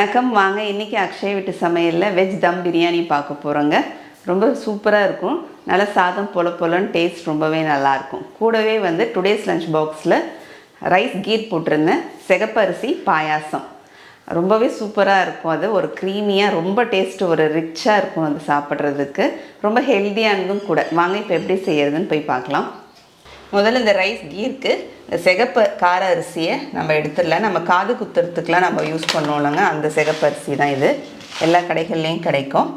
வணக்கம். வாங்க இன்றைக்கி அக்ஷய் வீட்டு சமையலில் வெஜ் தம் பிரியாணி பார்க்க போகிறோங்க. ரொம்ப சூப்பராக இருக்கும். நல்லா சாதம் பொலன்னு டேஸ்ட் ரொம்பவே நல்லாயிருக்கும். கூடவே டுடேஸ் லஞ்ச் பாக்ஸில் ரைஸ் கீர் போட்டிருந்தேன். சிகப்பரிசி பாயாசம் ரொம்பவே சூப்பராக இருக்கும். அது ஒரு க்ரீமியாக ரொம்ப டேஸ்ட்டு ஒரு ரிச்சாக இருக்கும். அது சாப்பிட்றதுக்கு ரொம்ப ஹெல்த்தியானதும் கூட. வாங்க இப்போ எப்படி செய்கிறதுன்னு போய் பார்க்கலாம். முதல்ல இந்த ரைஸ் கீருக்கு இந்த சிகப்பு கார அரிசியை நம்ம எடுத்துடலாம். நம்ம காது குத்துறதுக்கெலாம் நம்ம யூஸ் பண்ணோம்லங்க, அந்த சிகப்பு அரிசி தான் இது. எல்லா கடைகள்லேயும் கிடைக்கும்.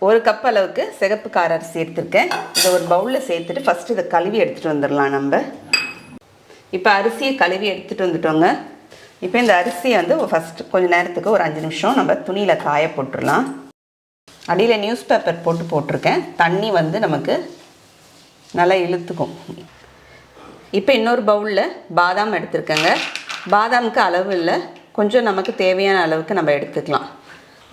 1 கப் அளவுக்கு சிகப்பு கார அரிசி எடுத்துருக்கேன். இதை ஒரு பவுலில் சேர்த்துட்டு ஃபஸ்ட்டு இதை கழுவி எடுத்துகிட்டு வந்துடலாம். நம்ம இப்போ அரிசியை கழுவி எடுத்துகிட்டு வந்துட்டோங்க. இப்போ இந்த அரிசியை ஃபஸ்ட்டு கொஞ்சம் நேரத்துக்கு ஒரு 5 நிமிஷம் நம்ம துணியில் காய போட்டுடலாம். அடியில் நியூஸ் பேப்பர் போட்டிருக்கேன். தண்ணி நமக்கு நல்லா இழுத்துக்கும். இப்போ இன்னொரு பவுலில் பாதாம் எடுத்துருக்கேங்க. பாதாமுக்கு அளவு இல்லை, கொஞ்சம் நமக்கு தேவையான அளவுக்கு நம்ம எடுத்துக்கலாம்.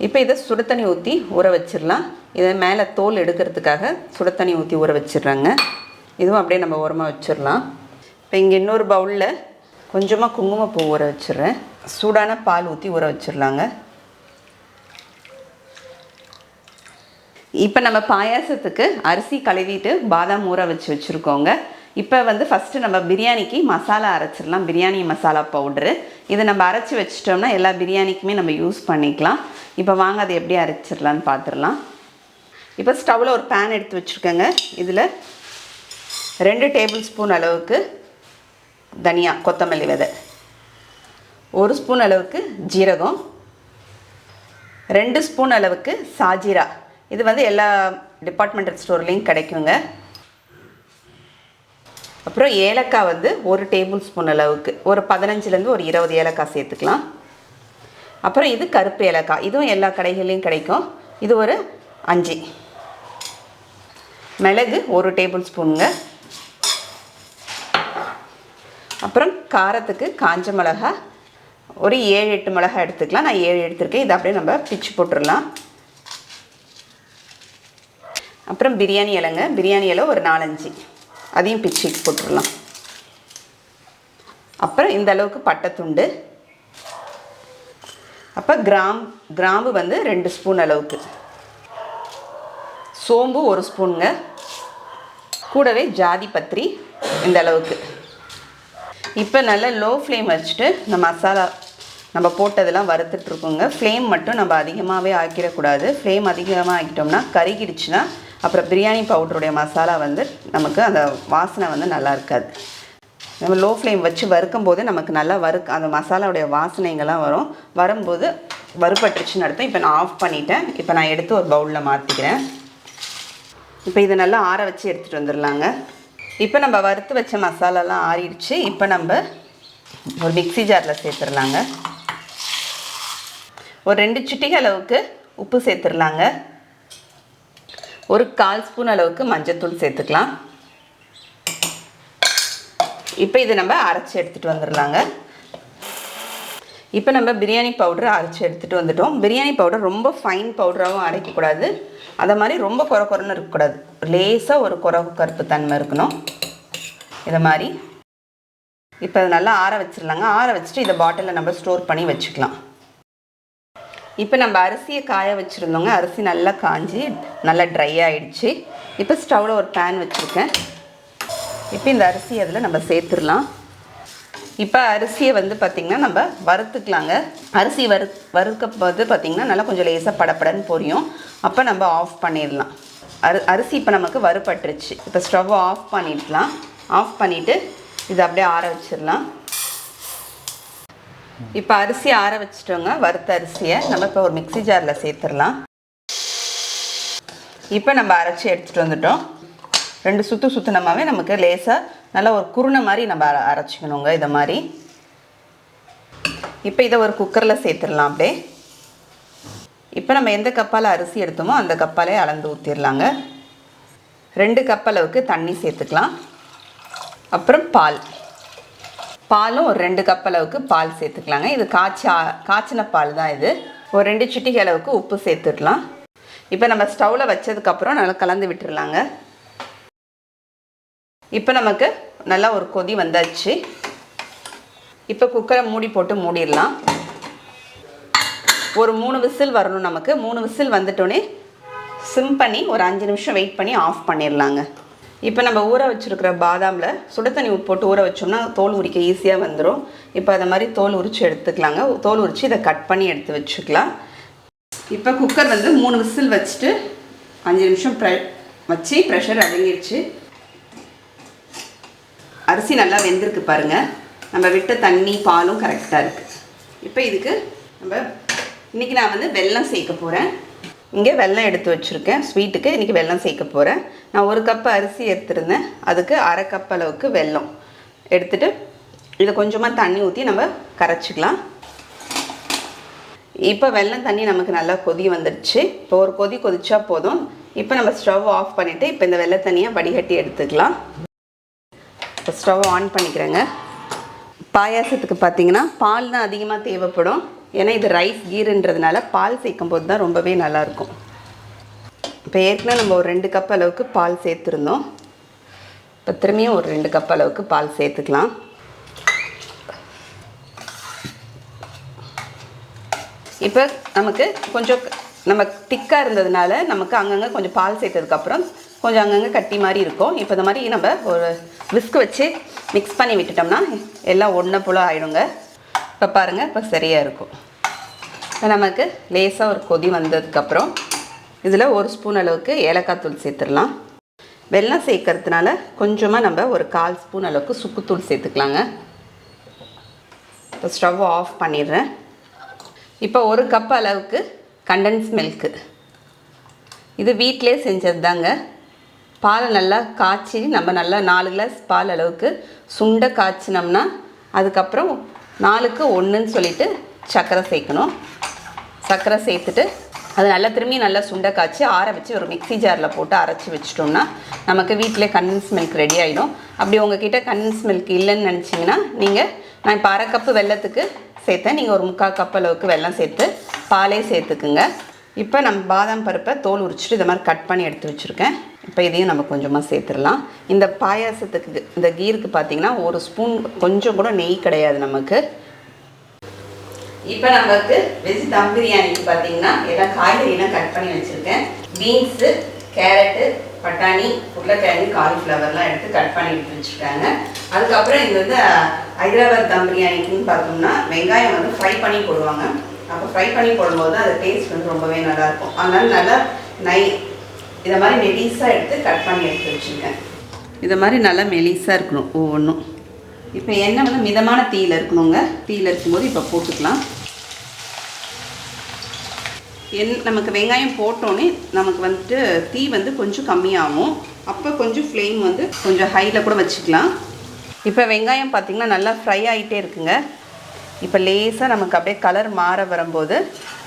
இப்போ இதை சுடு தண்ணி ஊற்றி ஊற வச்சிடலாம். இதை மேலே தோல் எடுக்கிறதுக்காக சுடு தண்ணி ஊற்றி ஊற வச்சிடுறாங்க. இதுவும் அப்படியே நம்ம ஓரமாக வச்சிடலாம். இப்போ இங்கே இன்னொரு பவுலில் கொஞ்சமாக குங்குமப்பூ ஊற வச்சிடுறேன். சூடான பால் ஊற்றி ஊற வச்சிடலாங்க. இப்போ நம்ம பாயாசத்துக்கு அரிசி கழுவிட்டு பாதாம் ஊற வச்சுருக்கோங்க. இப்போ ஃபஸ்ட்டு நம்ம பிரியாணிக்கு மசாலா அரைச்சிடலாம். பிரியாணி மசாலா பவுட்ரு இதை நம்ம அரைச்சி வச்சிட்டோம்னா எல்லா பிரியாணிக்குமே நம்ம யூஸ் பண்ணிக்கலாம். இப்போ வாங்க அதை எப்படி அரைச்சிடலான்னு பார்த்துடலாம். இப்போ ஸ்டவ்வில் ஒரு பேன் எடுத்து வச்சுருக்கேங்க. இதில் 2 டேபிள் ஸ்பூன் அளவுக்கு தனியா கொத்தமல்லி விதை, 1 ஸ்பூன் அளவுக்கு ஜீரகம், 2 ஸ்பூன் அளவுக்கு சாஜீரா. இது எல்லா டிபார்ட்மெண்டல் ஸ்டோர்லேயும் கிடைக்குங்க. அப்புறம் ஏலக்காய் 1 டேபிள் ஸ்பூன் அளவுக்கு, ஒரு 15லேருந்து ஒரு 20 ஏலக்காய் சேர்த்துக்கலாம். அப்புறம் இது கருப்பு ஏலக்காய், இதுவும் எல்லா கடைகள்லேயும் கிடைக்கும். இது ஒரு 5. மிளகு 1 டேபிள் ஸ்பூனுங்க. அப்புறம் காரத்துக்கு காஞ்ச மிளகா ஒரு 7-8 மிளகாய் எடுத்துக்கலாம். நான் 7 எடுத்துருக்கேன். இதை அப்படியே நம்ம பிச்சு போட்டுடலாம். அப்புறம் பிரியாணி இலைங்க, பிரியாணி இலை ஒரு 4-5, அதையும் பிச்சு போட்டுடலாம். அப்புறம் இந்த அளவுக்கு பட்டைத்துண்டு. அப்போ கிராம்பு 2 ஸ்பூன் அளவுக்கு, சோம்பு 1 ஸ்பூனுங்க. கூடவே ஜாதி பத்திரி இந்த அளவுக்கு. இப்போ நல்லா லோ ஃப்ளேம் வச்சுட்டு இந்த மசாலா நம்ம போட்டதெல்லாம் வறுத்துட்ருக்கோங்க. ஃப்ளேம் மட்டும் நம்ம அதிகமாகவே ஆக்கிடக்கூடாது. ஃப்ளேம் அதிகமாக ஆக்கிட்டோம்னா கருகிடுச்சுன்னா அப்புறம் பிரியாணி பவுடருடைய மசாலா நமக்கு அந்த வாசனை நல்லா இருக்காது. நம்ம லோ ஃப்ளேம் வச்சு வறுக்கும் போது நமக்கு நல்லா அந்த மசாலாவுடைய வாசனைங்கள்லாம் வரும்போது வறுபட்டுருச்சுன்னு அர்த்தம். இப்போ நான் ஆஃப் பண்ணிட்டேன். இப்போ நான் எடுத்து ஒரு பவுலில் மாற்றிக்கிறேன். இப்போ இதை நல்லா ஆற வச்சு எடுத்துகிட்டு வந்துடலாங்க. இப்போ நம்ம வறுத்து வச்ச மசாலாலாம் ஆறிடுச்சு. இப்போ நம்ம ஒரு மிக்ஸி ஜாரில் சேர்த்துடலாங்க. ஒரு 2 சிட்டிகை அளவுக்கு உப்பு சேர்த்துடலாங்க. ஒரு 1/4 ஸ்பூன் அளவுக்கு மஞ்சத்தூள் சேர்த்துக்கலாம். இப்போ இதை நம்ம அரைச்சி எடுத்துகிட்டு வந்துடலாங்க. இப்போ நம்ம பிரியாணி பவுடர் அரைச்சி எடுத்துகிட்டு வந்துட்டோம். பிரியாணி பவுடர் ரொம்ப ஃபைன் பவுடராகவும் அரைக்கக்கூடாது, அதை மாதிரி ரொம்ப குறைன்னு இருக்கக்கூடாது. லேசாக ஒரு கருப்பு தன்மை இருக்கணும். இதை மாதிரி இப்போ அதை நல்லா ஆற வச்சிடலாங்க. ஆற வச்சுட்டு இதை பாட்டிலில் நம்ம ஸ்டோர் பண்ணி வச்சுக்கலாம். இப்போ நம்ம அரிசியை காய வச்சுருந்தோங்க. அரிசி நல்லா காஞ்சி நல்லா ட்ரை ஆகிடுச்சு. இப்போ ஸ்டவ்வில் ஒரு பேன் வச்சுருக்கேன். இப்போ இந்த அரிசி அதில் நம்ம சேர்த்துடலாம். இப்போ அரிசியை பார்த்திங்கன்னா நம்ம வறுத்துக்கலாங்க. அரிசி வறுக்க பார்த்திங்கன்னா நல்லா கொஞ்சம் லேசாக படப்படன்னு பொரியும். அப்போ நம்ம ஆஃப் பண்ணிடலாம். அரிசி இப்போ நமக்கு வறுபட்டுருச்சு. இப்போ ஸ்டவ்வை ஆஃப் பண்ணிடலாம். ஆஃப் பண்ணிவிட்டு இதை அப்படியே ஆற வச்சிடலாம். இப்போ அரிசி ஆற வச்சுட்டோங்க. வறுத்த அரிசியை நம்ம இப்போ ஒரு மிக்ஸி ஜாரில் சேர்த்துடலாம். இப்போ நம்ம அரைச்சி எடுத்துகிட்டு வந்துட்டோம். 2 சுற்றுனமாவே நமக்கு லேசாக நல்லா ஒரு குருணை மாதிரி நம்ம அரைச்சிக்கணுங்க. இதை மாதிரி இப்போ இதை ஒரு குக்கரில் சேர்த்துடலாம் அப்படியே. இப்போ நம்ம எந்த கப்பால் அரிசி எடுத்தோமோ அந்த கப்பாலே அளந்து ஊற்றிடலாங்க. 2 கப் அளவுக்கு தண்ணி சேர்த்துக்கலாம். அப்புறம் பாலும் ஒரு 2 கப் அளவுக்கு பால் சேர்த்துக்கலாங்க. இது காய்ச்சின பால் தான் இது. ஒரு 2 சிட்டிகை அளவுக்கு உப்பு சேர்த்துடலாம். இப்போ நம்ம ஸ்டவ்வில் வச்சதுக்கப்புறம் நல்லா கலந்து விட்டுடலாங்க. இப்போ நமக்கு நல்லா ஒரு கொதி வந்தாச்சு. இப்போ குக்கரை மூடி போட்டு மூடிடலாம். ஒரு 3 விசில் வரணும் நமக்கு. 3 விசில் வந்துட்டோடனே சிம் பண்ணி ஒரு 5 நிமிஷம் வெயிட் பண்ணி ஆஃப் பண்ணிடலாங்க. இப்போ நம்ம ஊற வச்சுருக்கிற பாதாமில் சுடு தண்ணி போட்டு ஊற வச்சோம்னா தோல் உரிக்க ஈஸியாக வந்துடும். இப்போ அதை மாதிரி தோல் உரித்து எடுத்துக்கலாங்க. தோல் உரித்து இதை கட் பண்ணி எடுத்து வச்சுக்கலாம். இப்போ குக்கர் வந்து 3 விசில் வச்சுட்டு 5 நிமிஷம் வச்சு ப்ரெஷர் அடங்கிடுச்சு. அரிசி நல்லா வெந்திருக்கு பாருங்கள். நம்ம விட்ட தண்ணி பாலும் கரெக்டாக இருக்குது. இப்போ இதுக்கு இன்றைக்கி நான் வந்து வெல்லம் சேர்க்க போகிறேன். இங்கே வெல்லம் எடுத்து வச்சுருக்கேன். ஸ்வீட்டுக்கு இன்றைக்கி வெல்லம் சேர்க்க போகிறேன். நான் 1 கப் அரிசி எடுத்துருந்தேன். அதுக்கு 1/2 கப் அளவுக்கு வெல்லம் எடுத்துகிட்டு இதை கொஞ்சமாக தண்ணி ஊற்றி நம்ம கரைச்சிக்கலாம். இப்போ வெல்லம் தண்ணி நமக்கு நல்லா கொதி வந்துடுச்சு. இப்போ ஒரு கொதி கொதிச்சா போதும். இப்போ நம்ம ஸ்டவ் ஆஃப் பண்ணிவிட்டு இப்போ இந்த வெல்ல தண்ணியை வடிகட்டி எடுத்துக்கலாம். இப்போ ஸ்டவ் ஆன் பண்ணிக்கிறேங்க. பாயாசத்துக்கு பார்த்திங்கன்னா பால் தான் அதிகமாக தேவைப்படும். ஏன்னா இது ரைஸ் கீருன்றதுனால பால் சேர்க்கும் போது தான் ரொம்பவே நல்லாயிருக்கும். இப்போ ஏற்கனவே நம்ம ஒரு 2 கப் அளவுக்கு பால் சேர்த்துருந்தோம். இப்போ திரும்பியும் ஒரு 2 கப் அளவுக்கு பால் சேர்த்துக்கலாம். இப்போ நமக்கு கொஞ்சம் நம்ம திக்காக இருந்ததுனால நமக்கு அங்கங்கே கொஞ்சம் பால் சேர்த்ததுக்கப்புறம் கொஞ்சம் அங்கங்கே கட்டி மாதிரி இருக்கும். இப்போ இந்த மாதிரி நம்ம ஒரு விஸ்க் வச்சு மிக்ஸ் பண்ணி விட்டுட்டோம்னா எல்லாம் ஒன்று போல் ஆகிடுங்க. இப்போ பாருங்கள், இப்போ சரியாக இருக்கும். இப்போ நமக்கு லேசாக ஒரு கொதி வந்ததுக்கப்புறம் இதில் 1 ஸ்பூன் அளவுக்கு ஏலக்காய் தூள் சேர்த்துடலாம். வெல்லம் சேர்க்கறதுனால கொஞ்சமாக நம்ம ஒரு 1/4 ஸ்பூன் அளவுக்கு சுக்குத்தூள் சேர்த்துக்கலாங்க. இப்போ ஸ்டவ் ஆஃப் பண்ணிடுறேன். இப்போ 1 கப் அளவுக்கு கண்டன்ஸ் மில்க்கு, இது வீட்டிலே செஞ்சது தாங்க. பாலை நல்லா காய்ச்சி நம்ம நல்லா 4 கிளாஸ் பால் அளவுக்கு சுண்டை காய்ச்சினோம்னா அதுக்கப்புறம் 4க்கு 1ன்னு சொல்லிவிட்டு சர்க்கரை சேர்க்கணும். சர்க்கரை சேர்த்துட்டு அது நல்லா திரும்பி நல்லா சுண்டை காய்ச்சி ஆற வச்சு ஒரு மிக்ஸி ஜாரில் போட்டு அரைச்சி வச்சிட்டோம்னா நமக்கு வீட்டிலே கண்டன்ஸ் மில்க் ரெடி ஆகிடும். அப்படி உங்ககிட்ட கண்டன்ஸ் மில்க் இல்லைன்னு நினச்சிங்கன்னா நான் இப்போ 1/2 கப்பு வெல்லத்துக்கு சேர்த்தேன். நீங்கள் ஒரு 3/4 கப் அளவுக்கு வெல்லம் சேர்த்து பாலே சேர்த்துக்குங்க. இப்போ நம்ம பாதாம் பருப்பை தோல் உரிச்சிட்டு இதை மாதிரி கட் பண்ணி எடுத்து வச்சுருக்கேன். இப்போ இதையும் நம்ம கொஞ்சமாக சேர்த்துடலாம். இந்த பாயாசத்துக்கு இந்த கீருக்கு பார்த்திங்கன்னா 1 ஸ்பூன் கொஞ்சம் கூட நெய் கிடையாது நமக்கு. இப்போ நமக்கு வெஜ் தம் பிரியாணிக்கு பார்த்திங்கன்னா எல்லாம் காய்கறியெல்லாம் கட் பண்ணி வச்சுருக்கேன். பீன்ஸு, கேரட்டு, பட்டாணி, உருளைக்கிழங்கு, காலிஃப்ளவர்லாம் எடுத்து கட் பண்ணி எடுத்து வச்சுருக்காங்க. அதுக்கப்புறம் இது வந்து ஹைதராபாத் தம் பிரியாணிக்குன்னு பார்த்தோம்னா வெங்காயம் வந்து ஃப்ரை பண்ணி போடுவாங்க. அப்போ ஃப்ரை பண்ணி போடும்போது அது டேஸ்ட் வந்து ரொம்பவே நல்லாயிருக்கும். அதனால் நல்லா இதை மாதிரி மெலிசாக எடுத்து கட் பண்ணி எடுத்து வச்சுருக்கேன். இதை மாதிரி நல்லா மெலிசாக இருக்கணும் ஒவ்வொன்றும். இப்போ எண்ணெய் வந்து மிதமான தீயில் இருக்கணுங்க. தீயில் இருக்கும்போது இப்போ போட்டுக்கலாம். நமக்கு வெங்காயம் போட்டோன்னே நமக்கு வந்துட்டு தீ வந்து கொஞ்சம் கம்மியாகும். அப்போ கொஞ்சம் ஃப்ளேம் வந்து கொஞ்சம் ஹையில் கூட வச்சுக்கலாம். இப்போ வெங்காயம் பார்த்திங்கன்னா நல்லா ஃப்ரை ஆகிட்டே இருக்குங்க. இப்போ லேசாக நமக்கு அப்படியே கலர் மாற வரும்போது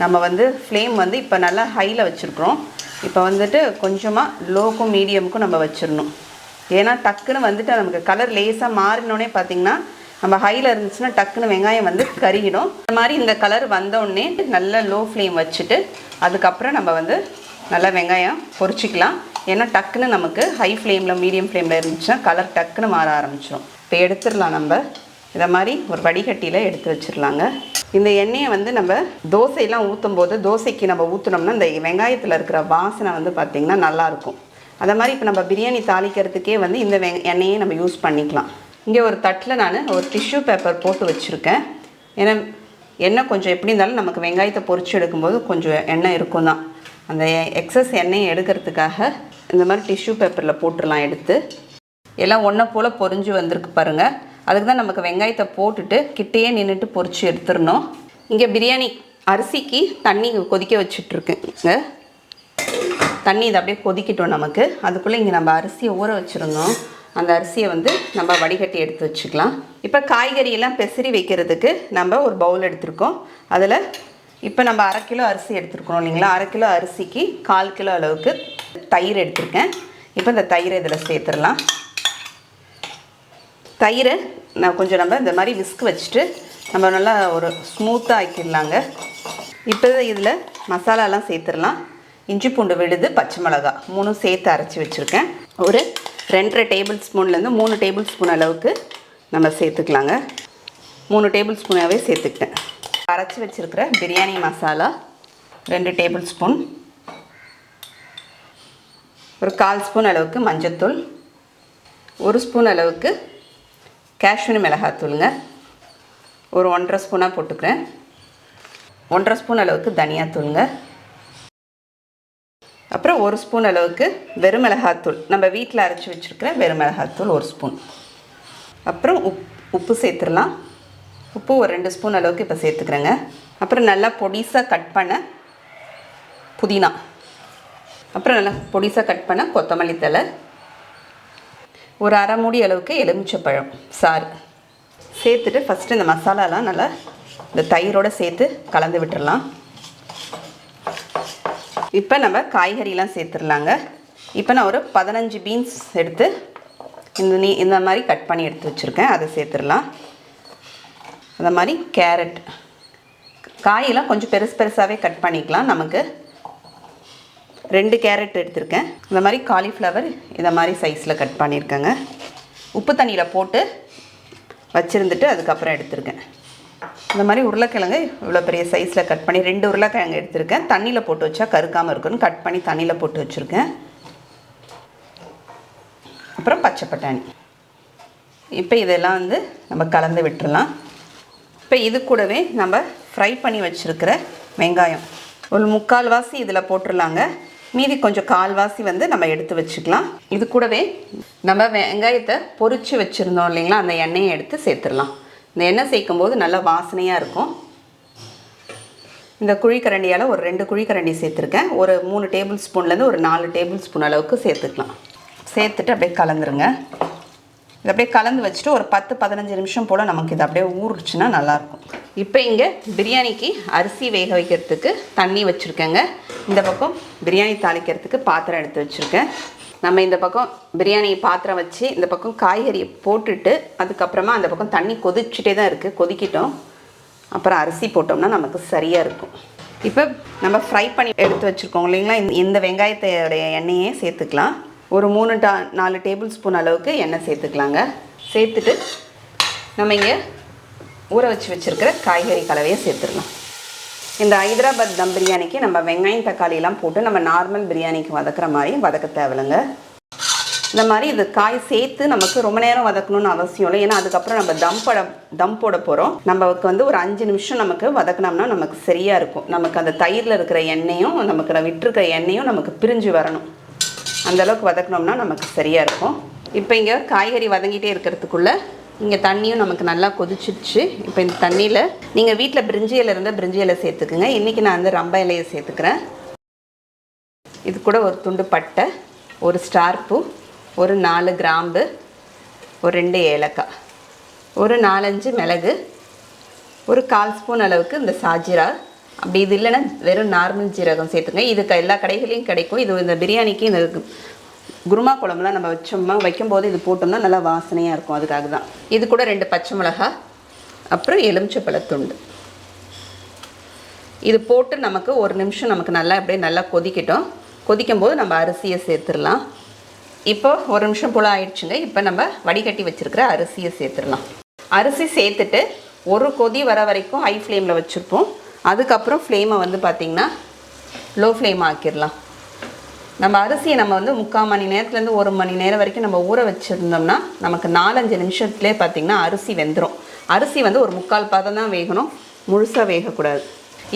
நம்ம வந்து ஃப்ளேம் வந்து இப்போ நல்லா ஹையில் வச்சுருக்குறோம். இப்போ வந்துட்டு கொஞ்சமாக லோக்கும் மீடியமுக்கும் நம்ம வச்சிடணும். ஏன்னா டக்குன்னு வந்துட்டு நமக்கு கலர் லேசாக மாறினோடனே பார்த்திங்கன்னா நம்ம ஹையில் இருந்துச்சுன்னா டக்குன்னு வெங்காயம் வந்து கருகிடும். இந்த மாதிரி இந்த கலர் வந்தோடனே நல்லா லோ ஃப்ளேம் வச்சுட்டு அதுக்கப்புறம் நம்ம வந்து நல்லா வெங்காயம் பொரிச்சிக்கலாம். ஏன்னா டக்குன்னு நமக்கு ஹை ஃப்ளேமில் மீடியம் ஃப்ளேமில் இருந்துச்சுன்னா கலர் டக்குன்னு மாற ஆரம்பிச்சிடும். இப்போ எடுத்துடலாம். நம்ம இதை மாதிரி ஒரு வடிகட்டியில் எடுத்து வச்சிடலாங்க. இந்த எண்ணெயை வந்து நம்ம தோசையெல்லாம் ஊற்றும் போது தோசைக்கு நம்ம ஊற்றினோம்னா இந்த வெங்காயத்தில் இருக்கிற வாசனை வந்து பார்த்திங்கன்னா நல்லாயிருக்கும். அதை மாதிரி இப்போ நம்ம பிரியாணி தாளிக்கிறதுக்கே வந்து இந்த எண்ணெயை நம்ம யூஸ் பண்ணிக்கலாம். இங்கே ஒரு தட்டில் நான் ஒரு டிஷ்யூ பேப்பர் போட்டு வச்சுருக்கேன். ஏன்னா எண்ணெய் கொஞ்சம் எப்படி இருந்தாலும் நமக்கு வெங்காயத்தை பொரிச்சு எடுக்கும்போது கொஞ்சம் எண்ணெய் இருக்கும் தான். அந்த எக்ஸஸ் எண்ணெயை எடுக்கிறதுக்காக இந்த மாதிரி டிஷ்யூ பேப்பரில் போட்டுடலாம். எடுத்து எல்லாம் ஒன்றை போல் பொரிஞ்சு வந்திருக்கு பாருங்கள். அதுக்கு தான் நமக்கு வெங்காயத்தை போட்டுட்டு கிட்டேயே நின்றுட்டு பொரிச்சு எடுத்துடணும். இங்கே பிரியாணி அரிசிக்கு தண்ணி கொதிக்க வச்சுட்ருக்குங்க. தண்ணி இதை அப்படியே கொதிக்கிட்டோம் நமக்கு. அதுக்குள்ளே இங்கே நம்ம அரிசியை ஊற வச்சுருந்தோம். அந்த அரிசியை வந்து நம்ம வடிகட்டி எடுத்து வச்சுக்கலாம். இப்போ காய்கறியெல்லாம் பெசரி வைக்கிறதுக்கு நம்ம ஒரு பவுல் எடுத்துருக்கோம். அதில் இப்போ நம்ம 1/2 கிலோ அரிசி எடுத்துருக்கோம் இல்லைங்களா. 1/2 கிலோ அரிசிக்கு 1/4 கிலோ அளவுக்கு தயிர் எடுத்திருக்கேன். இப்போ இந்த தயிரை இதில் சேர்த்துடலாம். தயிரை நான் கொஞ்சம் நம்ம இந்த மாதிரி விஸ்க் வச்சுட்டு நம்ம நல்லா ஒரு ஸ்மூத்தாக ஆக்கிடலாங்க. இப்போ இதில் மசாலாலாம் சேர்த்துடலாம். இஞ்சி பூண்டு விழுது, பச்சை மிளகா 3 சேர்த்து அரைச்சி வச்சுருக்கேன். ஒரு 2.5 டேபிள் ஸ்பூன்லேருந்து 3 டேபிள் ஸ்பூன் அளவுக்கு நம்ம சேர்த்துக்கலாங்க. 3 டேபிள் ஸ்பூனாகவே சேர்த்துக்கிட்டேன். அரைச்சி வச்சுருக்கிற பிரியாணி மசாலா 2 டேபிள் ஸ்பூன், ஒரு 1/4 ஸ்பூன் அளவுக்கு மஞ்சள்தூள், 1 ஸ்பூன் அளவுக்கு காஷ்மீரி மிளகாத்தூளுங்க, ஒரு 1.5 ஸ்பூனாக போட்டுக்கிறேன். 1.5 ஸ்பூன் அளவுக்கு தனியாத்தூளுங்க, அப்புறம் 1 ஸ்பூன் அளவுக்கு வெறும் மிளகாத்தூள், நம்ம வீட்டில் அரைச்சி வச்சுருக்கிற வெறும் மிளகாத்தூள் 1 ஸ்பூன். அப்புறம் உப்பு சேர்த்துடலாம். உப்பு ஒரு 2 ஸ்பூன் அளவுக்கு இப்போ சேர்த்துக்கிறேங்க. அப்புறம் நல்லா பொடிசாக கட் பண்ண புதினா, அப்புறம் நல்லா பொடிசாக கட் பண்ண கொத்தமல்லி தழை, ஒரு அரை மூடி அளவுக்கு எலுமிச்சப்பழம் சாறு சேர்த்துட்டு ஃபஸ்ட்டு இந்த மசாலாலாம் நல்லா இந்த தயிரோடு சேர்த்து கலந்து விட்டுடலாம். இப்போ நம்ம காய்கறிலாம் சேர்த்துடலாங்க. இப்போ நான் ஒரு 15 பீன்ஸ் எடுத்து இந்த மாதிரி கட் பண்ணி எடுத்து வச்சுருக்கேன், அதை சேர்த்துடலாம். அந்த மாதிரி கேரட், காயெல்லாம் கொஞ்சம் பெருசாகவே கட் பண்ணிக்கலாம். நமக்கு 2 கேரட் எடுத்திருக்கேன். இந்த மாதிரி காலிஃப்ளவர் இந்த மாதிரி சைஸில் கட் பண்ணியிருக்கேங்க. உப்பு தண்ணியில் போட்டு வச்சுருந்துட்டு அதுக்கப்புறம் எடுத்திருக்கேன். இந்த மாதிரி உருளைக்கிழங்கு இவ்வளோ பெரிய சைஸில் கட் பண்ணி 2 உருளைக்கிழங்கு எடுத்திருக்கேன். தண்ணியில் போட்டு வச்சா கருக்காமல் இருக்குன்னு கட் பண்ணி தண்ணியில் போட்டு வச்சுருக்கேன். அப்புறம் பச்சை பட்டாணி. இப்போ இதெல்லாம் வந்து நம்ம கலந்து விட்டுடலாம். இப்போ இது கூடவே நம்ம ஃப்ரை பண்ணி வச்சுருக்கிற வெங்காயம் ஒரு 3/4 வாசி இதில் போட்டுடலாங்க. மீதி கொஞ்சம் 1/4 வாசி வந்து நம்ம எடுத்து வச்சுக்கலாம். இது கூடவே நம்ம வெங்காயத்தை பொரித்து வச்சுருந்தோம் இல்லைங்களா, அந்த எண்ணெயை எடுத்து சேர்த்துடலாம். இந்த எண்ணெய் சேர்க்கும் போது நல்லா வாசனையாக இருக்கும். இந்த குழிக்கரண்டியால் ஒரு 2 குழிக்கரண்டி சேர்த்துருக்கேன். ஒரு 3 டேபிள் ஸ்பூன்லேருந்து ஒரு 4 டேபிள் ஸ்பூன் அளவுக்கு சேர்த்துக்கலாம். சேர்த்துட்டு அப்படியே கலந்துருங்க. இது அப்படியே கலந்து வச்சுட்டு ஒரு 10-15 நிமிஷம் போல் நமக்கு இது அப்படியே ஊறுச்சுன்னா நல்லாயிருக்கும். இப்போ இங்கே பிரியாணிக்கு அரிசி வேக வைக்கிறதுக்கு தண்ணி வச்சுருக்கேங்க. இந்த பக்கம் பிரியாணி தாளிக்கிறதுக்கு பாத்திரம் எடுத்து வச்சுருக்கேன். நம்ம இந்த பக்கம் பிரியாணி பாத்திரம் வச்சு இந்த பக்கம் காய்கறியை போட்டுட்டு அதுக்கப்புறமா அந்த பக்கம் தண்ணி கொதிச்சுட்டே தான் இருக்குது, கொதிக்கிட்டோம். அப்புறம் அரிசி போட்டோம்னா நமக்கு சரியாக இருக்கும். இப்போ நம்ம ஃப்ரை பண்ணி எடுத்து வச்சுருக்கோம் இல்லைங்களா, இந்த வெங்காயத்தோடைய எண்ணெயே சேர்த்துக்கலாம். ஒரு 3-4 டேபிள் ஸ்பூன் அளவுக்கு எண்ணெய் சேர்த்துக்கலாங்க. சேர்த்துட்டு நம்ம இங்கே ஊற வச்சுருக்கிற காய்கறி கலவையை சேர்த்துடலாம். இந்த ஹைதராபாத் தம் பிரியாணிக்கு நம்ம வெங்காயம் தக்காளியெல்லாம் போட்டு நம்ம நார்மல் பிரியாணிக்கு வதக்குற மாதிரி வதக்க தேவையில்லைங்க. இந்த மாதிரி இது காய் சேர்த்து நமக்கு ரொம்ப நேரம் வதக்கணும்னு அவசியம் இல்லை. ஏன்னா அதுக்கப்புறம் நம்ம தம் போட போகிறோம். நமக்கு வந்து ஒரு 5 நிமிஷம் நமக்கு வதக்கினோம்னா நமக்கு சரியாக இருக்கும். நமக்கு அந்த தயிரில் இருக்கிற எண்ணெயும் நமக்கு விட்டுருக்கிற எண்ணெயும் நமக்கு பிரிஞ்சு வரணும். அந்தளவுக்கு வதக்கினோம்னா நமக்கு சரியாக இருக்கும். இப்போ இங்கே காய்கறி வதங்கிட்டே இருக்கிறதுக்குள்ளே இங்கே தண்ணியும் நமக்கு நல்லா கொதிச்சிடுச்சு. இப்போ இந்த தண்ணியில் நீங்கள் வீட்டில் பிரிஞ்சி இலை இருந்தால் பிரிஞ்சி இலை சேர்த்துக்குங்க. இன்றைக்கி நான் வந்து ரம்ப இலையை சேர்த்துக்கிறேன். இது கூட ஒரு துண்டு பட்டை, ஒரு ஸ்டார் பூ, ஒரு 4 கிராம்பு, ஒரு 2 ஏலக்காய், ஒரு 4-5 மிளகு, ஒரு 1/4 ஸ்பூன் அளவுக்கு இந்த சாஜிரா. அப்படி இது இல்லைன்னா வெறும் நார்மல் ஜீரகம் சேர்த்துங்க. இதுக்கு எல்லா கடைகளையும் கிடைக்கும். இது இந்த பிரியாணிக்கு இந்த குருமா குழம்புலாம் நம்ம வைக்கும்போது இது போட்டோம்னா நல்லா வாசனையாக இருக்கும். அதுக்காக தான். இது கூட 2 பச்சை மிளகாய், அப்புறம் எலுமிச்சப்பழத்துண்டு. இது போட்டு நமக்கு ஒரு நிமிஷம் நமக்கு நல்லா அப்படியே நல்லா கொதிக்கட்டும். கொதிக்கும் போது நம்ம அரிசியை சேர்த்துடலாம். இப்போ ஒரு நிமிஷம் போல் ஆயிடுச்சுங்க. இப்போ நம்ம வடிகட்டி வச்சுருக்கிற அரிசியை சேர்த்துடலாம். அரிசி சேர்த்துட்டு ஒரு கொதி வர வரைக்கும் ஹை ஃப்ளேமில் வச்சுருப்போம். அதுக்கப்புறம் ஃப்ளேமை வந்து பார்த்திங்கன்னா லோ ஃப்ளேம் ஆக்கிடலாம். நம்ம அரிசியை நம்ம வந்து 3/4 மணி நேரத்துலேருந்து 1 மணி நேரம் வரைக்கும் நம்ம ஊற வச்சுருந்தோம்னா நமக்கு 4-5 நிமிஷத்துலேயே பார்த்திங்கன்னா அரிசி வெந்துடும். அரிசி வந்து ஒரு 3/4 பாதம் தான் வேகணும், முழுசாக வேகக்கூடாது.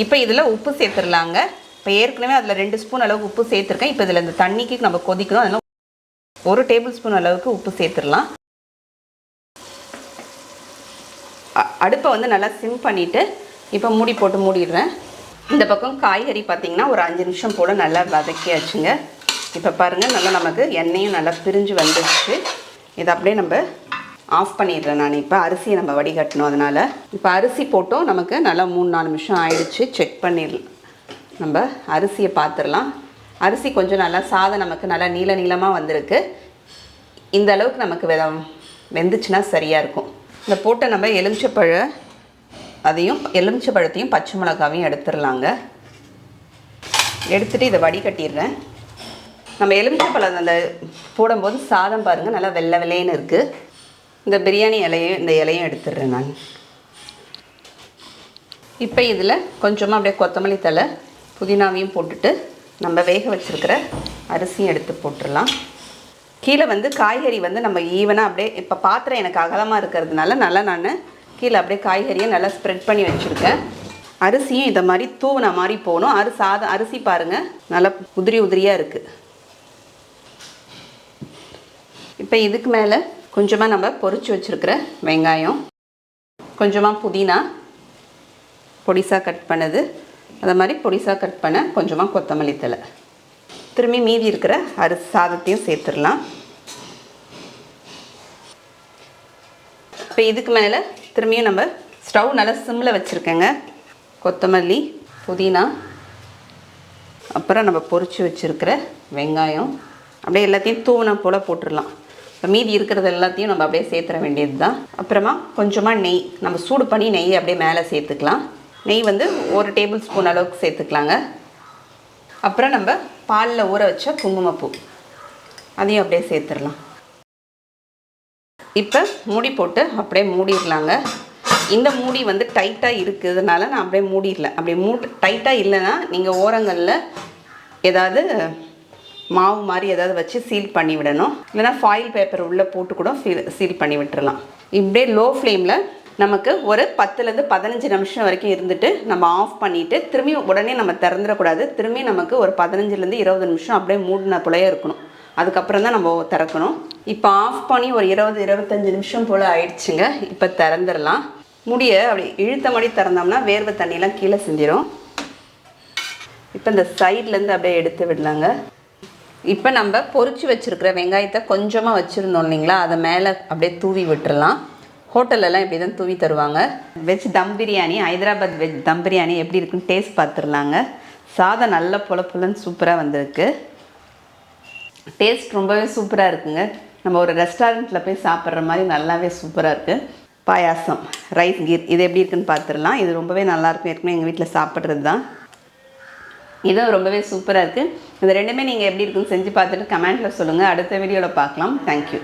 இப்போ இதில் உப்பு சேர்த்துடலாங்க. இப்போ ஏற்கனவே அதில் 2 ஸ்பூன் அளவுக்கு உப்பு சேர்த்துருக்கேன். இப்போ இதில் இந்த தண்ணிக்கு நம்ம கொதிக்கணும். அதனால் 1 டேபிள் ஸ்பூன் அளவுக்கு உப்பு சேர்த்துடலாம். அடுப்பை வந்து நல்லா சிம் பண்ணிவிட்டு இப்போ மூடி போட்டு மூடிடுறேன். இந்த பக்கம் காய்கறி பார்த்திங்கன்னா ஒரு 5 நிமிஷம் போல் நல்லா வதக்கியாச்சுங்க. இப்போ பாருங்கள் நல்லா நமக்கு எண்ணெயும் நல்லா பிரிஞ்சு வந்துடுச்சு. இதை அப்படியே நம்ம ஆஃப் பண்ணிடுறேன். நான் இப்போ அரிசியை நம்ம வடிகட்டணும். அதனால் இப்போ அரிசி போட்டோம். நமக்கு நல்லா 3-4 நிமிஷம் ஆயிடுச்சு. செக் பண்ணிடலாம். நம்ம அரிசியை பார்த்துடலாம். அரிசி கொஞ்சம் நல்லா சாதம் நமக்கு நல்லா நீளமாக வந்திருக்கு. இந்த அளவுக்கு நமக்கு வெந்துச்சுன்னா சரியாக இருக்கும். இந்த போட்ட நம்ம எலுமிச்சப்பழத்தையும் பச்சை மிளகாவையும் எடுத்துடலாங்க. எடுத்துகிட்டு இதை வடிகட்டிடுறேன். நம்ம எலுமிச்சப்பழம் அந்த போடும்போது சாதம் பாருங்கள் நல்லா வெள்ளை வெள்ளைன்னு இருக்குது. இந்த பிரியாணி இந்த இலையும் எடுத்துடுறேன் நான். இப்போ இதில் கொஞ்சமாக அப்படியே கொத்தமல்லி தழை புதினாவையும் போட்டுட்டு நம்ம வேக வச்சுருக்கிற அரிசியும் எடுத்து போட்டுடலாம். கீழே வந்து காய்கறி வந்து நம்ம ஈவனாக அப்படியே இப்போ பாத்திரம் எனக்கு அகலமாக இருக்கிறதுனால நல்லா நான் கீழே அப்படியே காய்கறியை நல்லா ஸ்ப்ரெட் பண்ணி வச்சுருக்கேன். அரிசியும் இதை மாதிரி தூவின மாதிரி போகணும். அரிசி பாருங்கள் நல்லா உதிரியாக இருக்குது. இப்போ இதுக்கு மேலே கொஞ்சமாக நம்ம பொரிச்சு வச்சுருக்கிற வெங்காயம், கொஞ்சமாக புதினா பொடிசாக கட் பண்ணது, அதை மாதிரி பொடிசாக கட் பண்ண கொஞ்சமாக கொத்தமல்லி தழை, திரும்பி மீதி இருக்கிற சாதத்தையும் சேர்த்துடலாம். இப்போ இதுக்கு மேலே திரும்பியும் நம்ம ஸ்டவ் நல்லா சிம்மில் வச்சுருக்கேங்க. கொத்தமல்லி, புதினா, அப்புறம் நம்ம பொரிச்சு வச்சுருக்கிற வெங்காயம் அப்படியே எல்லாத்தையும் தூவின போல் போட்டுடலாம். இப்போ மீதி இருக்கிறது எல்லாத்தையும் நம்ம அப்படியே சேர்த்துற வேண்டியது தான். அப்புறமா கொஞ்சமாக நெய், நம்ம சூடு பண்ணி நெய் அப்படியே மேலே சேர்த்துக்கலாம். நெய் வந்து 1 டேபிள் ஸ்பூன் அளவுக்கு சேர்த்துக்கலாங்க. அப்புறம் நம்ம பாலில் ஊற வச்ச குங்குமப்பூ அதையும் அப்படியே சேர்த்துடலாம். இப்போ மூடி போட்டு அப்படியே மூடிடலாங்க. இந்த மூடி வந்து டைட்டாக இருக்கிறதுனால நான் அப்படியே மூடிடல. அப்படி டைட்டாக இல்லைன்னா நீங்கள் ஓரங்களில் ஏதாவது மாவு மாதிரி ஏதாவது வச்சு சீல் பண்ணி விடணும். இல்லைனா ஃபாயில் பேப்பர் உள்ளே போட்டு கூட சீல் பண்ணி விட்டுறலாம். இப்படியே லோ ஃப்ளேமில் நமக்கு ஒரு 10லேருந்து 15 நிமிஷம் வரைக்கும் இருந்துட்டு நம்ம ஆஃப் பண்ணிவிட்டு திரும்பி உடனே நம்ம திறந்துடக்கூடாது. திரும்பி நமக்கு ஒரு 15லேருந்து 20 நிமிஷம் அப்படியே மூடின போலயே இருக்கணும். அதுக்கப்புறம் தான் நம்ம திறக்கணும். இப்போ ஆஃப் பண்ணி ஒரு 20-25 நிமிஷம் போல் ஆயிடுச்சுங்க. இப்போ திறந்துடலாம். முடியை அப்படி இழுத்த மாதிரி திறந்தோம்னா வேர்வை தண்ணியெலாம் கீழே சிந்திடும். இப்போ இந்த சைட்லேருந்து அப்படியே எடுத்து விடலாங்க. இப்போ நம்ம பொரிச்சு வச்சுருக்கிற வெங்காயத்தை கொஞ்சமாக வச்சுருந்தோம் இல்லைங்களா, அதை மேலே அப்படியே தூவி விட்டுறலாம். ஹோட்டலெல்லாம் இப்படி தான் தூவி தருவாங்க. வெஜ் தம் பிரியாணி, ஹைதராபாத் வெஜ் தம் பிரியாணி எப்படி இருக்குன்னு டேஸ்ட் பார்த்துடலாங்க. சாதம் நல்ல புலன்னு சூப்பராக வந்திருக்கு. டேஸ்ட் ரொம்பவே சூப்பராக இருக்குங்க. நம்ம ஒரு ரெஸ்டாரண்ட்டில் போய் சாப்பிட்ற மாதிரி நல்லாவே சூப்பராக இருக்குது. பாயாசம், ரைஸ் கீர் இது எப்படி இருக்குன்னு பார்த்துடலாம். இது ரொம்பவே நல்லாயிருக்கும். ஏற்கனவே எங்கள் வீட்டில் சாப்பிட்றது தான். இதுவும் ரொம்பவே சூப்பராக இருக்குது. இது ரெண்டுமே நீங்கள் எப்படி இருக்குன்னு செஞ்சு பார்த்துட்டு கமெண்ட்டில் சொல்லுங்கள். அடுத்த வீடியோவில் பார்க்கலாம். தேங்க்யூ.